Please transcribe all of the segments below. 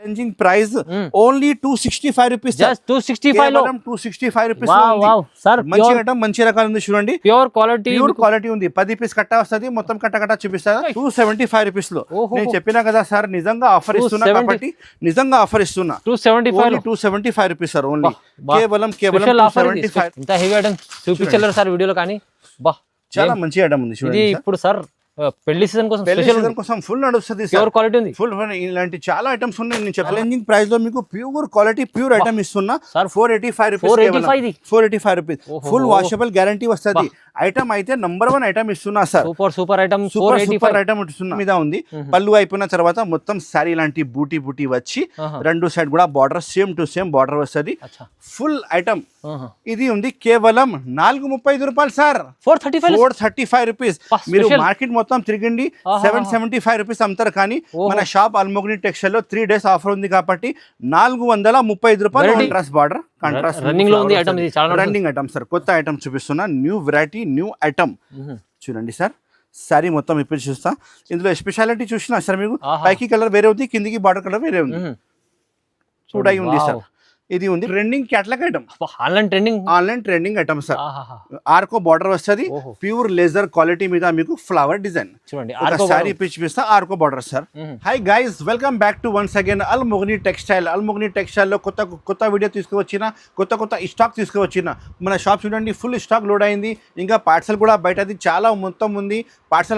Challenging price only 265 rupees. Just 265 లో 265 rupees. Wow sir, మంచి item, మంచి రకాలు ఉంది చూడండి. ప్యూర్ క్వాలిటీ ఉంది. 10 పీస్ కట్ట వస్తుంది, మొత్తం కట్ట చూపిస్తారు 275 రూపీస్ లో. నేను చెప్పినా కదా సార్, నిజంగా ఆఫర్ ఇస్తున్నా కాబట్టి నిజంగా ఆఫర్ ఇస్తున్నా. 275 రూపీస్ సార్ ఓన్లీ. కేవలం 275. ఇంత హెవీ ఐటమ్ చూపించలేరు సార్ వీడియోలో, కానీ బా చాలా మంచి ఐటమ్ ఉంది చూడండి. ఇప్పుడు సార్ పెళ్లి సీజన్ కోసం ఫుల్ నడుస్తుంది. ప్యూర్ క్వాలిటీ ఉంది, ఫుల్ ఇలాంటి చాలా ఐటమ్స్ ఉన్నాయి. నేను ఛాలెంజింగ్ ప్రైస్ లో మీకు ప్యూర్ క్వాలిటీ ప్యూర్ ఐటమ్ ఇస్తున్నా. 485 rupees. 485 rupees. Full washable guarantee వస్తుంది. ఐటమ్ అయితే నంబర్ 1 ఐటమ్ ఇస్తున్నా sir. Super item, super item ఇస్తున్నా. మీద ఉంది. పళ్ళు అయిపోయిన తర్వాత మొత్తం సారీ లాంటి బూటీ వచ్చి రెండు సైడ్ కూడా border same to same border వస్తుంది. ఫుల్ ఐటమ్ ఇది ఉంది. కేవలం 435 రూపాయలు సార్. 435 రూపీస్. మీరు మార్కెట్ మొత్తం తిరిగిండి 775 రూపీస్ అమ్ముతారు, కానీ మన షాప్ అల్మోగ్ని టెక్స్టైల్ లో 3 days ఆఫర్ ఉంది కాబట్టి 435 రూపాయలు. కాంట్రాస్ట్ బార్డర్, కాంట్రాస్ట్ రన్నింగ్ లో ఉంది ఐటమ్. ఇది చాలా రన్నింగ్ ఐటమ్ సార్. కొత్త ఐటమ్ చూపిస్తున్నా. న్యూ వెరైటీ, న్యూ ఐటమ్ చూడండి సార్. సారీ మొత్తం ఇప్పుడు చూస్తా. ఇందులో స్పెషాలిటీ చూసినా సార్, మీకు పైకి కలర్ వేరే ఉంది, కిందికి బార్డర్ కలర్ వేరే ఉంది. చూడాయి ఉంది సార్. ఇది ఉంది trending catalogue item. Online trending item sir. ఆర్కో బార్డర్ వస్తుంది. ప్యూర్ లేజర్ క్వాలిటీ మీద మీకు ఫ్లవర్ డిజైన్ చూడండి. సారీ చూపిస్తా. ఆర్కో border sir. Hi guys, welcome back to once again అల్మోగ్ని టెక్స్టైల్. అల్మోగ్ని టెక్స్టైల్ లో కొత్త వీడియో తీసుకువచ్చిన, కొత్త స్టాక్ తీసుకువచ్చిన. మన షాప్ చూడండి, ఫుల్ స్టాక్ లోడ్ అయింది. ఇంకా పార్సల్ కూడా బయటది చాలా మొత్తం ఉంది.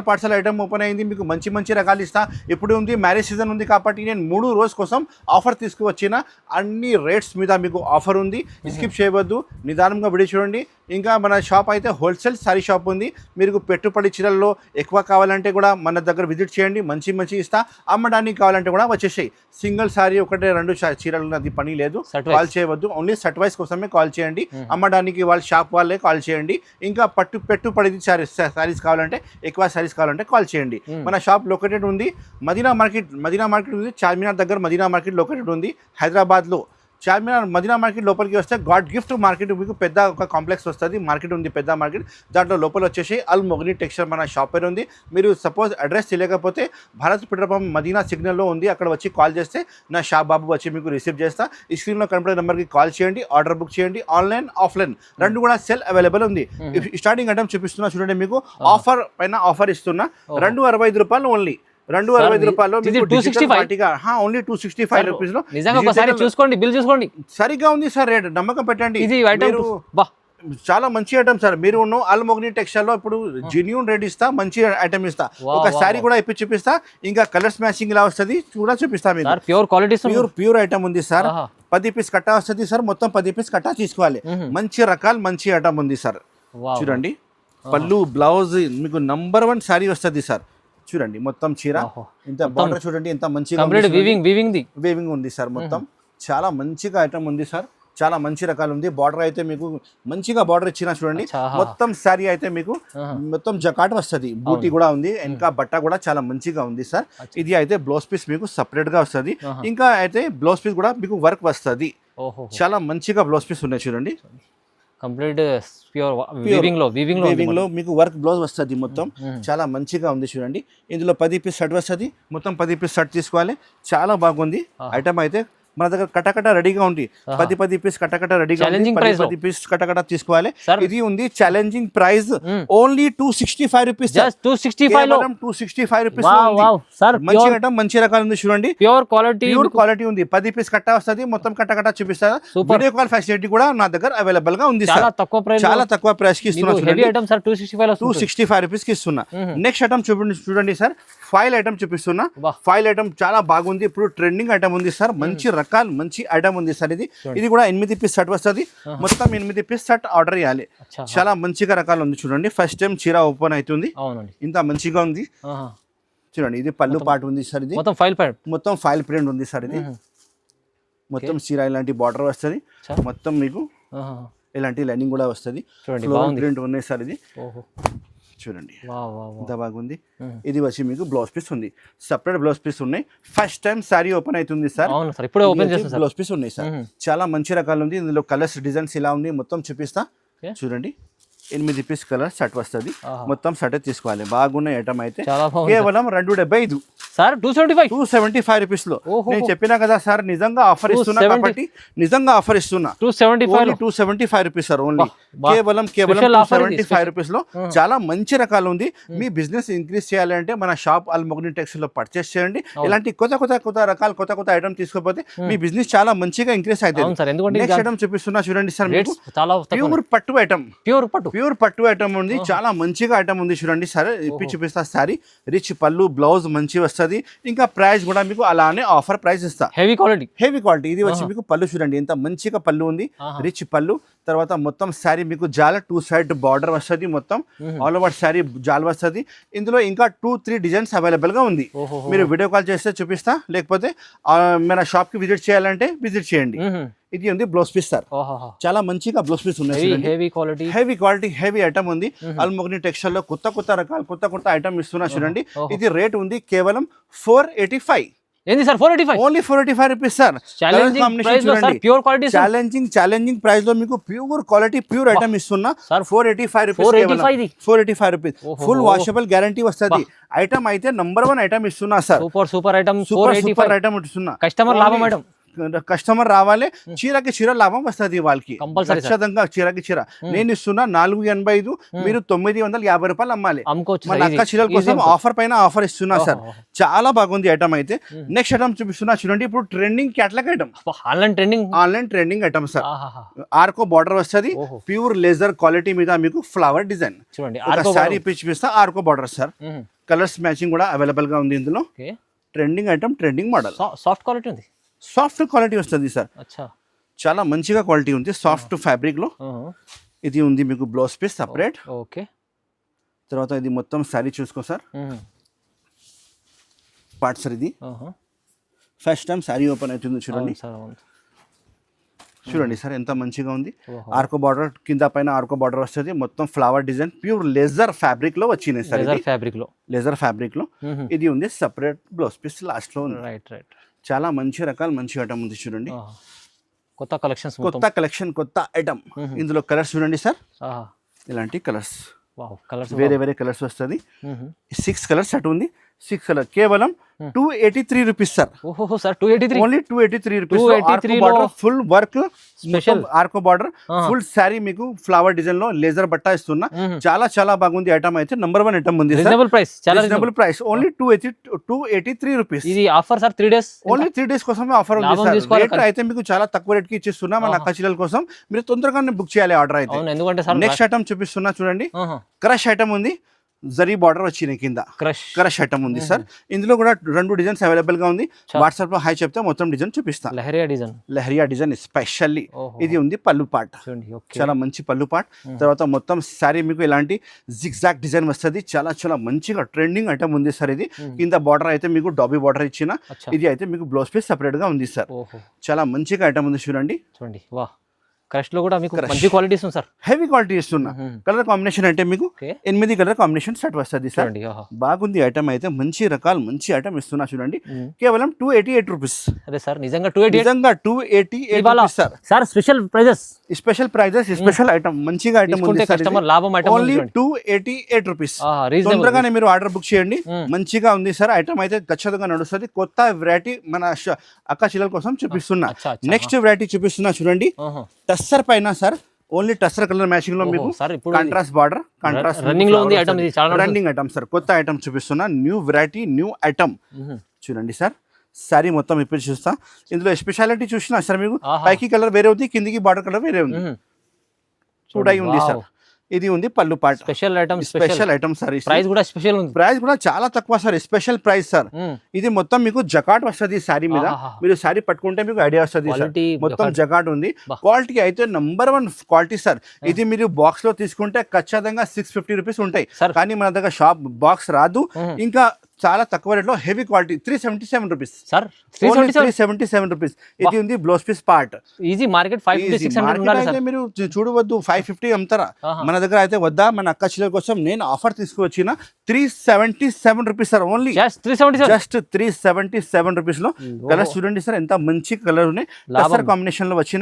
పార్సల్ ఐటమ్ ఓపెన్ అయింది. మీకు మంచి రకాలు ఇస్తా. ఇప్పుడు ఉంది మ్యారేజ్ సీజన్ ఉంది కాబట్టి నేను 3 రోజు కోసం ఆఫర్ తీసుకువచ్చిన. అన్ని రేట్స్ మీద మీకు ఆఫర్ ఉంది. స్కిప్ చేయవద్దు, నిదానంగా వీడియో చూడండి. ఇంకా మన షాప్ అయితే హోల్సేల్ సారీ షాప్ ఉంది. మీరు పెట్టుబడి చీరల్లో ఎక్కువ కావాలంటే కూడా మన దగ్గర విజిట్ చేయండి. మంచి ఇస్తా. అమ్మడానికి కావాలంటే కూడా వచ్చేసాయి. సింగిల్ సారీ 1-2 చీరలు అది పని లేదు. కాల్ చేయవద్దు, ఓన్లీ సెట్ వైస్ కోసమే కాల్ చేయండి. అమ్మడానికి వాళ్ళ షాప్ వాళ్ళే కాల్ చేయండి. ఇంకా పెట్టుబడి సారీస్ కావాలంటే, ఎక్కువ సారీస్ కావాలంటే కాల్ చేయండి. మన షాప్ లొకేటెడ్ ఉంది మదీనా మార్కెట్ ఉంది. చార్మినార్ దగ్గర మదీనా మార్కెట్ లొకేటెడ్ ఉంది హైదరాబాద్లో. చార్మినార్ మదీనా మార్కెట్ లోపలికి వస్తే గాడ్ గిఫ్ట్ మార్కెట్ మీకు పెద్ద ఒక కాంప్లెక్స్ వస్తుంది. మార్కెట్ ఉంది, పెద్ద మార్కెట్. దాంట్లో లోపల వచ్చేసి అల్మోగ్ని టెక్స్టైల్ మన షాప్ పేరు ఉంది. మీరు సపోజ్ అడ్రస్ తెలియకపోతే భారత్ పెట్రోల్ పంప్ మదీనా సిగ్నల్లో ఉంది. అక్కడ వచ్చి కాల్ చేస్తే నా షాప్ బాబు వచ్చి మీకు రిసీవ్ చేస్తా. ఈ స్క్రీన్లో కనపడే నెంబర్కి కాల్ చేయండి. ఆర్డర్ బుక్ చేయండి. ఆన్లైన్, ఆఫ్లైన్ రెండు కూడా సెల్ అవైలబుల్ ఉంది. స్టార్టింగ్ ఐటమ్ చూపిస్తున్నా చూడండి. మీకు ఆఫర్ పైన ఆఫర్ ఇస్తున్నా. 265 రూపాయలు ఓన్లీ. 265 రూపాయలు ఓన్లీ 265 రూపీస్ లో. చూసుకోండి, బిల్ చూసుకోండి. సరిగా ఉంది సార్ రేట్. నమ్మకం పెట్టండి. చాలా మంచి ఐటమ్ సార్. మీరు అల్మోగ్ని టెక్స్టైల్ లో ఇప్పుడు జెన్యూన్ రేట్ ఇస్తా, మంచి ఐటమ్ ఇస్తా. ఒక సారీ కూడా ఇప్పి చూపిస్తా. ఇంకా కలర్స్ మ్యాచింగ్ ఇలా వస్తుంది కూడా చూపిస్తా. మీకు ప్యూర్ క్వాలిటీ, ప్యూర్ ఐటమ్ ఉంది సార్. 10 పీస్ కట్ట వస్తుంది సార్. మొత్తం 10 పీస్ కట్ట తీసుకోవాలి. మంచి రకాలు, మంచి ఐటమ్ ఉంది సార్. చూడండి, పళ్ళు, బ్లౌజ్ మీకు నంబర్ 1 సారీ వస్తుంది సార్. చూడండి మొత్తం చీర, ఇంత బార్డర్ చూడండి ఎంత మంచిగా వీవింగ్ ఉంది సార్. మొత్తం చాలా మంచిగా ఐటమ్ ఉంది సార్. చాలా మంచి రకాలు ఉంది. బార్డర్ అయితే మీకు మంచిగా బార్డర్ ఇచ్చిన చూడండి. మొత్తం శారీ అయితే మీకు మొత్తం జకాట్ వస్తుంది. బూటీ కూడా ఉంది. ఇంకా బట్ట కూడా చాలా మంచిగా ఉంది సార్. ఇది అయితే బ్లౌజ్ పీస్ మీకు సపరేట్ గా వస్తుంది. ఇంకా అయితే బ్లౌజ్ పీస్ కూడా మీకు వర్క్ వస్తుంది. చాలా మంచిగా బ్లౌజ్ పీస్ ఉన్నాయి చూడండి. కంప్లీట్ ప్యూర్ వీవింగ్ లో మీకు వర్క్ బ్లౌజ్ వస్తుంది. మొత్తం చాలా మంచిగా ఉంది చూడండి. ఇందులో 10 పీస్ షర్ట్ వస్తుంది. మొత్తం 10 పీస్ షర్ట్ తీసుకోవాలి. చాలా బాగుంది ఐటమ్ అయితే. మన దగ్గర కటకట రెడీగా ఉంది. 10 పీస్ కటకట రెడీగా ఉంది. 10 పీస్ కటకట తీసుకోవాలి. ఇది ఉంది challenging price only 265 rupees. 265 rupees. మంచి ఐటమ్, మంచి రకాలు ఉంది చూడంండి. ప్యూర్ క్వాలిటీ ఉంది. 10 పీస్ కట్ట వస్తుంది. మొత్తం కటకట చూపిస్తారు. వీడియో కాల్ ఫెసిలిటీ కూడా నా దగ్గర అవైలబుల్ గా ఉంది. చాలా తక్కువ ప్రైస్ కి ఇస్తున్నా. 265 రూపీస్ కి ఇస్తున్నా. నెక్స్ట్ ఐటమ్ చూడండి సార్. ఫైల్ ఐటమ్ చూపిస్తున్నా. ఫైల్ ఐటమ్ చాలా బాగుంది. ఇప్పుడు ట్రెండింగ్ ఐటమ్ ఉంది సార్. మంచి రకాలు, మంచి ఐటమ్ ఉంది సార్. ఇది కూడా 8 పీస్ సెట్ వస్తుంది. మొత్తం 8 పీస్ సెట్ ఆర్డర్ చేయాలి. చాలా మంచిగా రకాలు ఉంది చూడండి. ఫస్ట్ టైం చీర ఓపెన్ అవుతుంది. ఇంత మంచిగా ఉంది చూడండి. ఇది పళ్ళు పాటు ఉంది సార్. ఇది మొత్తం ఫైల్ ప్రింట్ ఉంది సార్. ఇది మొత్తం చీర ఇలాంటి బార్డర్ వస్తుంది. మొత్తం మీకు ఇలాంటి లైనింగ్ కూడా వస్తుంది. ప్రింట్ ఉన్నాయి సార్. ఇది చూడండి ఎంత బాగుంది. ఇది వచ్చి మీకు బ్లౌజ్ పీస్ ఉంది. సపరేట్ బ్లౌజ్ పీస్ ఉన్నాయి. ఫస్ట్ టైం సారీ ఓపెన్ అవుతుంది సార్. బ్లౌజ్ పీస్ ఉన్నాయి సార్. చాలా మంచి రకాలు ఉంది. ఇందులో కలర్స్, డిజైన్స్ ఇలా ఉంది. మొత్తం చూపిస్తా చూడండి. 8 పీస్ కలర్ సెట్ వస్తుంది. మొత్తం సెట్ తీసుకోవాలి. బాగున్న ఐటమ్ అయితే కేవలం 275. సార్ 275 275 రూపీస్ లో. ఓహో. నేను చెప్పినా కదా సార్, నిజంగా ఆఫర్ ఇస్తున్నా 270. కాబట్టి నిజంగా ఆఫర్ ఇస్తున్నా. 275 275 రూపీస్ సార్ ఓన్లీ. బా. కేవలం Special offer ఇది, 275 రూపీస్ లో చాలా మంచి రకాలు ఉంది. మీ బిజినెస్ ఇంక్రీజ్ చేయాలంటే మన షాప్ అల్మోగ్ని టెక్స్టైల్ లో పర్చేస్ చేయండి. ఇలాంటి కొత్త రకాలు కొత్త ఐటమ్ తీసుకోకపోతే మీ బిజినెస్ చాలా మంచిగా ఇంక్రీజ్ అవును అవుతుంది. సార్, ఎందుకంటే నెక్స్ట్ ఐటమ్ చూపిస్తున్నా చూడండి సార్, రేట్స్ చాలా ప్యూర్ పట్టు ఐటమ్. ప్యూర్ పట్టు ఐటమ్ ఉంది, చాలా మంచిగా ఐటమ్ ఉంది చూడండి సార్. ఇప్పి చూపిస్తా సారీ. రిచ్ పళ్ళు, బ్లౌజ్ మంచి వస్తుంది. ఇంకా ప్రైస్ కూడా మీకు అలానే ఆఫర్ ప్రైస్ ఇస్తా. Heavy quality. ఇది వచ్చి మీకు పళ్ళు చూడండి ఎంత మంచిగా పళ్ళు ఉంది, రిచ్ పళ్ళు. తర్వాత మొత్తం శారీ మీకు జాల 2 సైడ్ బార్డర్ వస్తుంది, మొత్తం ఆల్ ఓవర్ శారీ జాల్ వస్తుంది. ఇందులో ఇంకా 2-3 డిజైన్స్ అవైలబుల్ గా ఉంది. మీరు వీడియో కాల్ చేస్తే చూపిస్తా, లేకపోతే మన షాప్ కి విజిట్ చేయాలంటే విజిట్ చేయండి. ఇది ఉంది బ్లౌజ్ పీస్ సార్, చాలా మంచిగా బ్లౌజ్ పీస్ ఉన్నాయి. హెవీ క్వాలిటీ హెవీ ఐటమ్ ఉంది. అల్మోగ్ని టెక్స్టైల్ లో కొత్త రకాలు కొత్త ఐటమ్ ఇస్తున్నా చూడండి. ఇది రేట్ ఉంది కేవలం 485. ఏంది sir 485? Only 485 rupees sir. Challenging price లో మీకు ప్యూర్ క్వాలిటీ ప్యూర్ ఐటమ్ ఇస్తున్నా. 485 రూపీస్. ఫుల్ వాషబుల్ గ్యారంటీ వస్తుంది. ఐటమ్ అయితే నంబర్ 1 ఐటమ్ ఇస్తున్నా సార్. సూపర్ ఐటమ్ ఇస్తున్నా. కస్టమర్ లాభం మేడం. కస్టమర్ రావాలి, చీరకి చీర లాభం వస్తుంది వాళ్ళకి ఖచ్చితంగా. చీరకి చీర నేను ఇస్తున్నా 485, మీరు 950 రూపాయలు అమ్మాలి. మన అక్క చీరల కోసం ఆఫర్ పైన ఆఫర్ ఇస్తున్నా సార్. చాలా బాగుంది ఐటమ్ అయితే. నెక్స్ట్ ఐటమ్ చూపిస్తున్నా చూడండి. ఇప్పుడు trending catalogue item, online trending item sir. ఆర్కో బార్డర్ వస్తుంది, ప్యూర్ లేజర్ క్వాలిటీ మీద మీకు ఫ్లవర్ డిజైన్ చూడండి. సారీ పిచ్ చూపిస్తా, ఆర్కో బార్డర్ సార్. కలర్స్ మ్యాచింగ్ కూడా అవైలబుల్ గా ఉంది ఇందులో. Trending item, trending model, soft quality ఉంది. సాఫ్ట్ క్వాలిటీ వస్తుంది సార్, చాలా మంచిగా క్వాలిటీ ఉంది. సాఫ్ట్ ఫ్యాబ్రిక్ లో ఇది ఉంది మీకు బ్లౌజ్ పీస్ సపరేట్. ఓకే. తర్వాత ఇది మొత్తం శారీ చూసుకో సార్. పార్ట్ సార్ ఇది ఫస్ట్ టైం శారీ ఓపెన్ అవుతుంది చూడండి. చూడండి సార్ ఎంత మంచిగా ఉంది. ఆర్కో బార్డర్ కింద పైన ఆర్కో బార్డర్ వస్తుంది, మొత్తం flower design pure laser fabric లో వచ్చింది సార్. లేజర్ ఫ్యాబ్రిక్ లో ఇది ఉంది సపరేట్ బ్లౌజ్ పీస్ లాస్ట్ లో ఉంది. చాలా మంచి రకాలు మంచి ఐటమ్ ఉంది చూడండి. కొత్త కలెక్షన్ కొత్త ఐటమ్. ఇందులో కలర్స్ చూడండి సార్, ఇలాంటి కలర్స్ వేరే కలర్స్ వస్తుంది. 6 కలర్స్ సెట్ ఉంది. 6 కలర్ కేవలం 283 rupees sir. Only 283 rupees. Full work special ఆర్కో బార్డర్, ఫుల్ శారీ మీకు ఫ్లవర్ డిజైన్ లో లేజర్ బట్ట ఇస్తున్నా. చాలా బాగుంది ఐటమ్ అయితే. నంబర్ 1 ఐటమ్ ఉంది. Reasonable price only 283 rupees. ఇది offer sir 3 days, only 3 days కోసమే ఆఫర్ ఉంది సార్. రేట్ అయితే మీకు చాలా తక్కువ రేట్ కి ఇచ్చిస్తున్నా మన అక్క చెల్లెల కోసం. మీరు తొందరగానే బుక్ చేయాలి ఆర్డర్ అయితే. నెక్స్ట్ ఐటమ్ చూపిస్తున్నా చూడండి. క్రష్ ఐటమ్ ఉంది, జరీ బార్డర్ వచ్చినాయి కింద. క్రష్ ఐటమ్ ఉంది సార్. ఇందులో కూడా 2 డిజైన్స్ అవైలబుల్ గా ఉంది. వాట్సాప్ లో హై చెప్తే మొత్తం డిజైన్ చూపిస్తా. Leheriya design specially. ఇది ఉంది పళ్ళు పార్ట్, చాలా మంచి పళ్ళు పార్ట్. తర్వాత మొత్తం శారీ మీకు ఇలాంటి జిగ్జాగ్ డిజైన్ వస్తుంది. చాలా మంచిగా ట్రెండింగ్ ఐటమ్ ఉంది సార్. ఇది కింద బార్డర్ అయితే మీకు డాబీ బార్డర్ ఇచ్చిన. ఇది అయితే మీకు బ్లౌజ్ పీస్ సపరేట్ గా ఉంది సార్. చాలా మంచిగా ఐటమ్ ఉంది చూడండి. క్రష్ లో కూడా మీకు మంచి క్వాలిటీ ఇస్తుంది సార్. హెవీ క్వాలిటీ ఇస్తున్నా. కలర్ కాంబినేషన్ అంటే మీకు 8 కలర్ కాంబినేషన్ సెట్ వస్తుంది సార్. బాగుంది ఐటమ్ అయితే. మంచి రకాలు మంచి ఐటమ్ ఇస్తున్నా చూడండి. కేవలం 288 రూపీస్. అదే సార్ నిజంగా 288 sir. Sir special prizes, special item మంచిగా ఐటమ్ ఉంది సార్. Only 288 rupees. తొందరగానే మీరు ఆర్డర్ బుక్ చేయండి. మంచిగా ఉంది సార్ ఐటమ్ అయితే. ఖచ్చితంగా నడుస్తుంది. కొత్త వెరైటీ మన అక్క చెల్లెల కోసం చూపిస్తున్నా. నెక్స్ట్ వెరైటీ చూపిస్తున్నా చూడండి. టస్సర్ పైన sir, only tussar colour matching లో మీకు కాంట్రాస్ట్ బార్డర్, కాంట్రాస్ట్ రన్నింగ్ లో ఉంది ఐటమ్. ఇది చాలా రన్నింగ్ ఐటమ్ సార్. కొత్త ఐటమ్ చూపిస్తున్నా. న్యూ వెరైటీ న్యూ ఐటమ్ చూడండి సార్. శారీ మొత్తం ఇప్పుడు చూస్తా. ఇందులో స్పెషాలిటీ చూసినా సార్ మీకు పైకి కలర్ వేరే ఉంది, కిందికి బార్డర్ కలర్ వేరే ఉంది. చూడాయి ఉంది సార్. ఇది ఉంది పళ్ళు part. Special item sir. Price కూడా స్పెషల్ ఉంది. ప్రైస్ కూడా చాలా తక్కువ సార్. Special price sir. ఇది మొత్తం మీకు జకాట్ వస్తుంది శారీ మీద. మీరు శారీ పట్టుకుంటే మీకు ఐడియా వస్తుంది సార్. మొత్తం జకాట్ ఉంది. క్వాలిటీ అయితే నంబర్ 1 క్వాలిటీ సార్. ఇది మీరు బాక్స్ లో తీసుకుంటే ఖచ్చితంగా 650 రూపీస్ ఉంటాయి. కానీ మన దగ్గర షాప్ బాక్స్ రాదు. ఇంకా చాలా తక్కువ రేట్లో heavy quality 377 rupees sir. 377 rupees. ఇది ఉంది blouse piece part. Easy market 550-600 అయితే మీరు చూడవద్దు. 550 అమ్ముతారా? మన దగ్గర అయితే వద్దా. మన అక్క చెల్లెల కోసం నేను ఆఫర్ తీసుకువచ్చిన 377 rupees sir. Only just 377 rupees లో. కలర్స్ చూడండి సార్ ఎంత మంచి కలర్ ఉన్నాయి. కలర్ కాంబినేషన్ లో వచ్చిన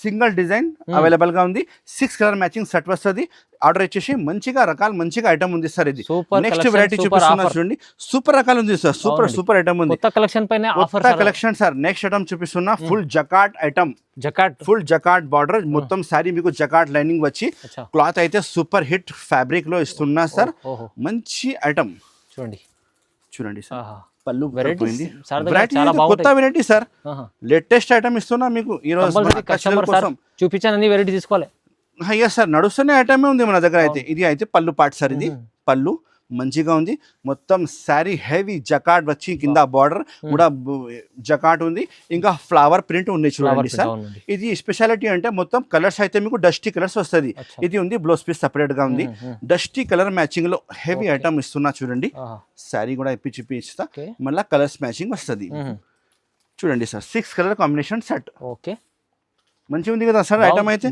సింగిల్ డిజైన్ అవైలబుల్ గా ఉంది. 6 కలర్ మ్యాచింగ్ సెట్ వస్తుంది. ఆర్డర్ ఇచ్చేసి మంచిగా రకాల మంచిగా ఐటమ్ ఉంది సార్. ఇది నెక్స్ట్ వెరైటీ చూపిస్తున్నా చూడండి. చూడండి సూపర్ రకాలు ఉంది సార్, సూపర్ సూపర్ ఐటమ్ ఉంది. కొత్త కలెక్షన్ పైన ఆఫర్ కొత్త కలెక్షన్ సార్. నెక్స్ట్ ఐటమ్ చూపిస్తున్నా full jacquard item, jacquard full jacquard border మొత్తం సారీ మీకు జకాట్ లైనింగ్ వచ్చి క్లాత్ అయితే సూపర్ హిట్ ఫ్యాబ్రిక్ లో ఇస్తున్నా సార్. మంచి ఐటమ్ చూడండి చూడండి సార్. పళ్ళు వెరైటీ కొత్త వెరైటీ సార్, లేటెస్ట్ ఐటమ్ ఇస్తున్నా మీకు ఈ రోజు కస్టమర్ కోసం. చూపించాను అన్ని వెరైటీ తీసుకోవాలి. ఎస్ సార్, నడుస్తున్న ఐటమే ఉంది మన దగ్గర అయితే. ఇది అయితే పళ్ళు పార్ట్ సార్, ఇది పళ్ళు మంచిగా ఉంది. మొత్తం శారీ హెవీ జకాట్ వచ్చి కింద బార్డర్ కూడా జకాట్ ఉంది, ఇంకా ఫ్లవర్ ప్రింట్ ఉంది చూడండి సార్. ఇది స్పెషాలిటీ అంటే మొత్తం కలర్స్ అయితే మీకు డస్టీ కలర్స్ వస్తుంది. ఇది ఉంది బ్లౌజ్ పీస్ సపరేట్ గా ఉంది, డస్టీ కలర్ మ్యాచింగ్ లో హెవీ ఐటమ్ ఇస్తున్నా చూడండి. శారీ కూడా ఇప్పి ఇస్తా, మళ్ళీ కలర్స్ మ్యాచింగ్ వస్తుంది చూడండి sir. 6 colour combination set. Okay, మంచిగా ఉంది కదా సార్ ఐటమ్ అయితే.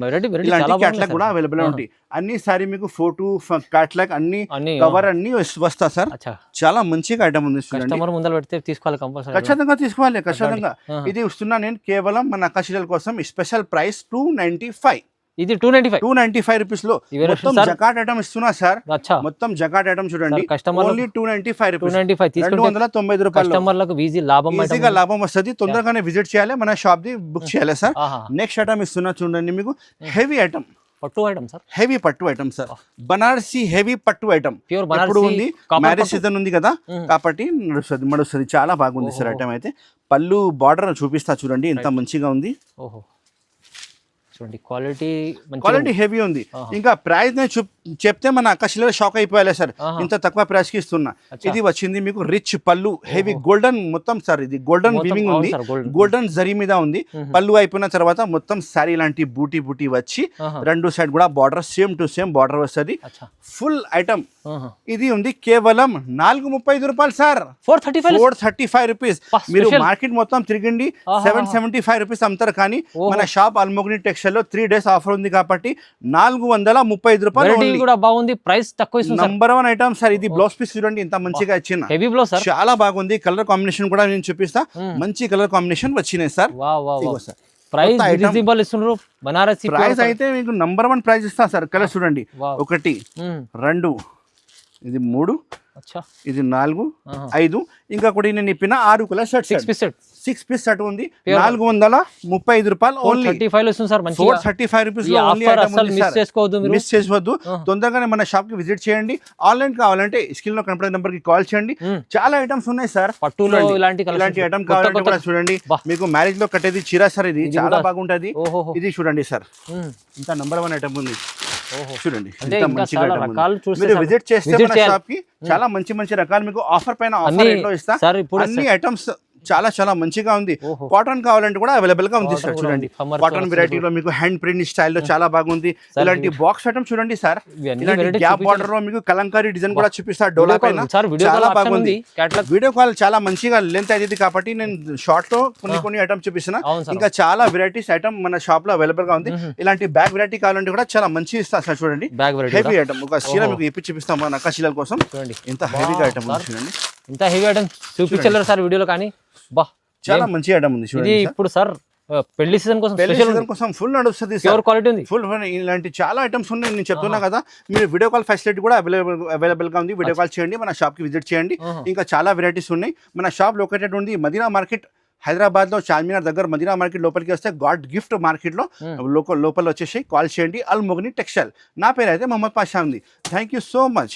ఇలాంటి క్యాట్లాగ్ కూడా అవైలబుల్ ఉంటాయి. అన్ని సారీ మీకు ఫోటో క్యాట్లాగ్ అన్ని కవర్ అన్ని వస్తా సార్. చాలా మంచిగా ఐటమ్ ఉంది చూడండి. ఖచ్చితంగా తీసుకోవాలి, ఖచ్చితంగా. ఇది ఇస్తున్నా నేను కేవలం మన అకాశీల కోసం. Special price 295. ఇది 295 రూపీస్ లో మొత్తం జకాట్ ఐటమ్ ఇస్తున్నా సార్. మొత్తం జకాట్ ఐటమ్ చూడండి, ఓన్లీ 295 రూపీస్, 290 రూపాయలు. కస్టమర్లకు ఈజీగా లాభం వస్తుంది. తొందరగానే విజిట్ చేయాలి, మన షాప్ ది బుక్ చేయాలి సార్. నెక్స్ట్ ఐటమ్ ఇస్తున్నా చూడండి మీకు హెవీ ఐటమ్, పట్టు ఐటమ్ సార్, హెవీ పట్టు ఐటమ్ సార్. బనారసి హెవీ పట్టు ఐటమ్ ఇప్పుడు ఉంది, మ్యారేజ్ సీజన్ ఉంది కదా కాబట్టి నడుస్తుంది. చాలా బాగుంది సార్ ఐటమ్ అయితే. పళ్ళు బార్డర్ చూపిస్తా చూడండి ఎంత మంచిగా ఉంది. చూడండి క్వాలిటీ హెవీ ఉంది. ఇంకా ప్రైస్ నేను చెప్తే మన అకాశీలో షాక్ అయిపోయాలి సార్, ఇంత తక్కువ ప్రైస్ కి ఇస్తున్నా. ఇది వచ్చింది మీకు రిచ్ పళ్ళు, హెవీ గోల్డెన్ మొత్తం సార్. ఇది గోల్డెన్ వీవింగ్ ఉంది, గోల్డెన్ జరీ మీద ఉంది. పళ్ళు అయిపోయిన తర్వాత మొత్తం సారీ లాంటి బూటీ బూటీ వచ్చి రెండు సైడ్ కూడా border same to same border వస్తుంది. ఫుల్ ఐటమ్ ఇది ఉంది కేవలం 435 రూపాయలు సార్. 435 రూపీస్. మీరు మార్కెట్ మొత్తం తిరిగిండి 775 రూపీస్ అమ్ముతారు, కానీ మన షాప్ అల్మోగ్ని టెక్స్టైల్ లో 3 days ఆఫర్ ఉంది కాబట్టి 435 రూపాయలు. కూడా బాగుంది, ప్రైస్ తక్కువ. Number 1 item sir. ఇది బ్లౌజ్ పీస్ చూడండి ఎంత మంచిగా ఇచ్చిన, హెవీ బ్లౌజ్ చాలా బాగుంది. కలర్ కాంబినేషన్ కూడా నేను చూపిస్తా, మంచి కలర్ కాంబినేషన్ వచ్చినాయి సార్. ప్రైస్ రీజనబుల్ ఇస్తున్నారు. బనారసి ప్రైస్ అయితే మీకు నంబర్ 1 ప్రైస్ ఇస్తా సార్. కలర్ చూడండి, 1 2 ఇది 3 ఇది 4 5 ఇంకా కూడా నేను ఇప్పిన 6 కలర్ షర్ట్, 6 పీస్ సెట్ ఉంది. 435 రూపాయలు ఓన్లీ. 435 రూపీస్ లో ఓన్లీ ఐటమ్ ఉంది సార్. మిస్ చేసుకోవద్దు, తొందరగానే మన షాప్ కి విజిట్ చేయండి. ఆన్లైన్ కావాలంటే స్క్రీన్ లో కనపడే నెంబర్ కి కాల్ చేయండి. చాలా ఐటమ్స్ ఉన్నాయి సార్. పట్టులో ఇలాంటి ఐటమ్ కావాలంటే కూడా చూడండి. మీకు మ్యారేజ్ లో కట్టేది చీర సార్, ఇది చాలా బాగుంటది. ఇది చూడండి సార్, ఇంత నంబర్ 1 ఐటమ్ ఉంది చూడండి. మీరు విజిట్ చేస్తే మన షాప్ కి చాలా మంచి మంచి రకాలు మీకు ఆఫర్ పైన ఆఫర్ రేట్ లో ఇస్తా. అన్ని ఐటమ్స్ చాలా చాలా మంచిగా ఉంది. కాటన్ కావాలంటే కూడా అవైలబుల్ గా ఉంది సార్. చూడండి కాటన్ వెరైటీలో మీకు హ్యాండ్ ప్రింట్ స్టైల్ లో చాలా బాగుంది. ఇలాంటి బాక్స్ ఐటమ్ చూడండి సార్. ఇలాంటి గ్యాప్ బార్డర్ లో మీకు కలంకారీ డిజైన్ కూడా చూపిస్తారు డోలా పైన, చాలా బాగుంది. వీడియో కాల్ చాలా మంచిగా లెంత్ అయ్యేది కాబట్టి నేను షార్ట్ లో కొన్ని ఐటమ్ చూపిస్తున్నా. ఇంకా చాలా వెరైటీస్ ఐటమ్ మన షాప్ లో అవైలబుల్ గా ఉంది. ఇలాంటి బ్యాగ్ వెరైటీ కావాలంటే కూడా చాలా మంచి ఇస్తా సార్. చూడండి హెవీ ఐటమ్, ఒక చీర మీకు ఇప్పి చూపిస్తాం మన నకాశీల కోసం. ఎంత హెవీగా ఐటమ్ ఉంది చూడండి, ఇంత హెవీ ఐటమ్ చూపించలేరు సార్ వీడియోలో, కానీ చాలా మంచి ఐటమ్ ఉంది చూడండి. ఇప్పుడు సార్ పెళ్లి సీజన్ కోసం ఫుల్ నడుస్తుంది, క్వాలిటీ ఉంది, ఫుల్. ఇలాంటి చాలా ఐటమ్స్ ఉన్నాయి, నేను చెప్తున్నా కదా. మీరు వీడియో కాల్ ఫెసిలిటీ కూడా అవైలబుల్ గా ఉంది. వీడియో కాల్ చేయండి, మన షాప్ కి విజిట్ చేయండి. ఇంకా చాలా వెరైటీస్ ఉన్నాయి. మన షాప్ లొకేటెడ్ ఉంది మదీనా మార్కెట్, హైదరాబాద్ లో చార్మినార్ దగ్గర. మదీనా మార్కెట్ లోపలికి వస్తే గాడ్ గిఫ్ట్ మార్కెట్ లో లోపల వచ్చేసి కాల్ చేయండి. అల్మోగ్ని టెక్స్టైల్. నా పేరు అయితే మొహమ్మద్ పాషా ఉంది. Thank you so much.